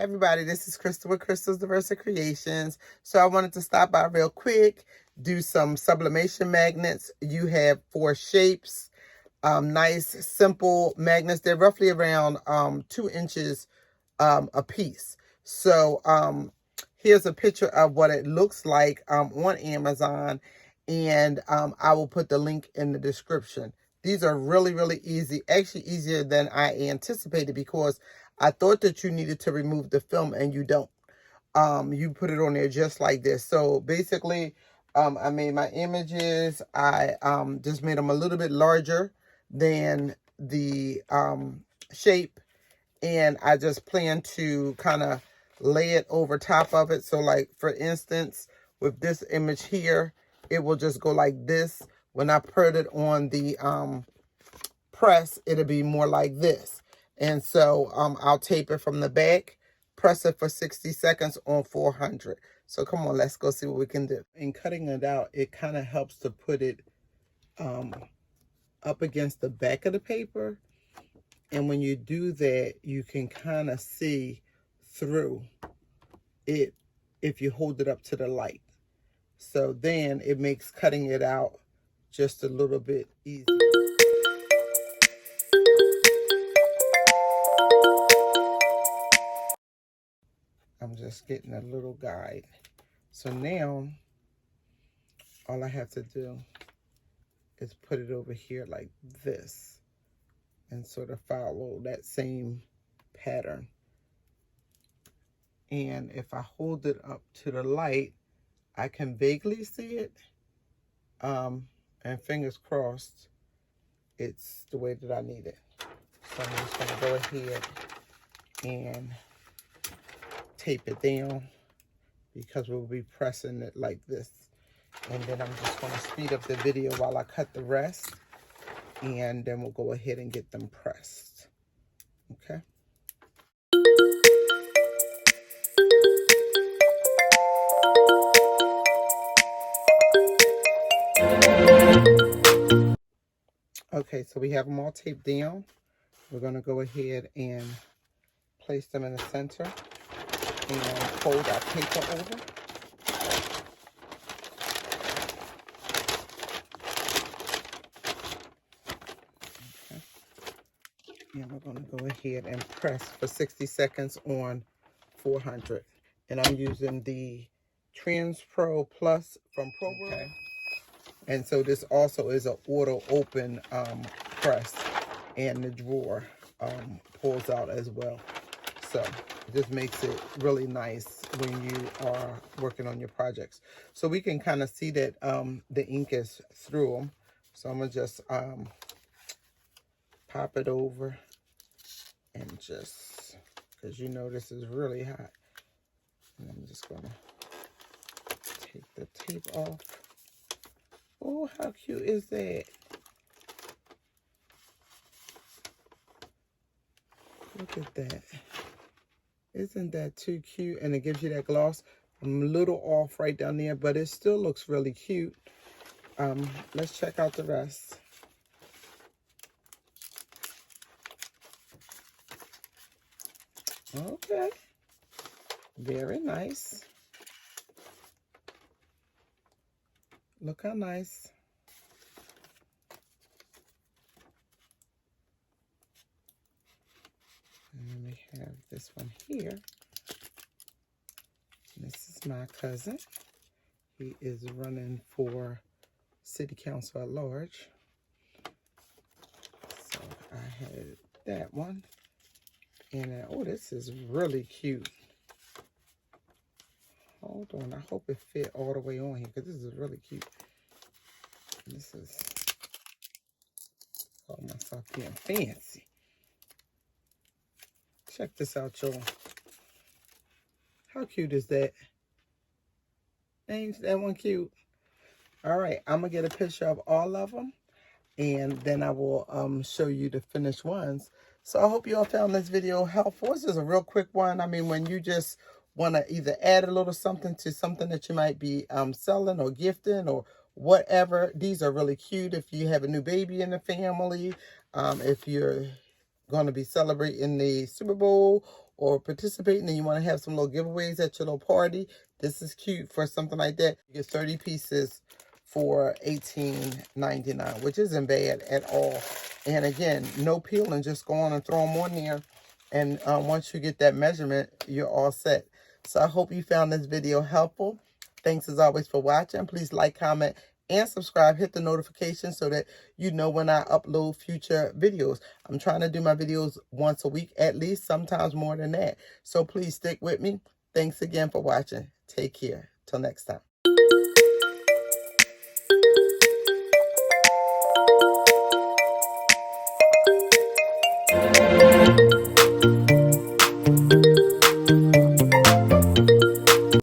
everybody, this is Crystal with CrystalsDiversiCreations. So I wanted to stop by real quick, do some sublimation magnets. You have 4 shapes, nice simple magnets. They're roughly around 2 inches a piece. So here's a picture of what it looks like on Amazon, and I will put the link in the description. These are really, really easy, actually easier than I anticipated, because I thought that you needed to remove the film, and you don't. You put it on there just like this. So basically, I made my images. I just made them a little bit larger than the shape, and I just plan to kind of lay it over top of it. So like, for instance, with this image here, it will just go like this. When I put it on the press, it'll be more like this. And so I'll tape it from the back, press it for 60 seconds on 400. So come on, let's go see what we can do. In cutting it out, it kind of helps to put it up against the back of the paper. And when you do that, you can kind of see through it if you hold it up to the light. So then it makes cutting it out just a little bit easier. I'm just getting a little guide. So now all I have to do is put it over here like this and sort of follow that same pattern. And if I hold it up to the light, I can vaguely see it. And fingers crossed, it's the way that I need it. So I'm just gonna go ahead and tape it down, because we'll be pressing it like this. And then I'm just gonna speed up the video while I cut the rest, and then we'll go ahead and get them pressed, okay? Okay, so we have them all taped down. We're gonna go ahead and place them in the center and fold our paper over. Okay. And we're gonna go ahead and press for 60 seconds on 400. And I'm using the Trans Pro Plus from ProWorld. Okay. And so this also is an auto open press, and the drawer pulls out as well. So this makes it really nice when you are working on your projects. So we can kind of see that the ink is through them. So I'm gonna just pop it over, and just, because you know this is really hot. And I'm just gonna take the tape off. Oh, how cute is that? Look at that. Isn't that too cute? And it gives you that gloss. I'm a little off right down there, but it still looks really cute. Let's check out the rest. Okay. Very nice. Look how nice. And then we have this one here. This is my cousin. He is running for City Council at Large. So I had that one. And oh, this is really cute. Hold on, I hope it fit all the way on here, because this is really cute. This is, call myself being fancy. Check this out, y'all. How cute is that? Ain't that one cute? All right, I'm gonna get a picture of all of them, and then I will show you the finished ones. So I hope you all found this video helpful. This is a real quick one. I mean, when you just want to either add a little something to something that you might be selling or gifting or whatever, these are really cute. If you have a new baby in the family, if you're going to be celebrating the Super Bowl, or participating and you want to have some little giveaways at your little party, this is cute for something like that. You get 30 pieces for $18.99, which isn't bad at all. And again, no peeling, just go on and throw them on there. And once you get that measurement, you're all set. So I hope you found this video helpful. Thanks as always for watching. Please like, comment, and subscribe. Hit the notification so that you know when I upload future videos. I'm trying to do my videos once a week at least, sometimes more than that. So please stick with me. Thanks again for watching. Take care. Till next time.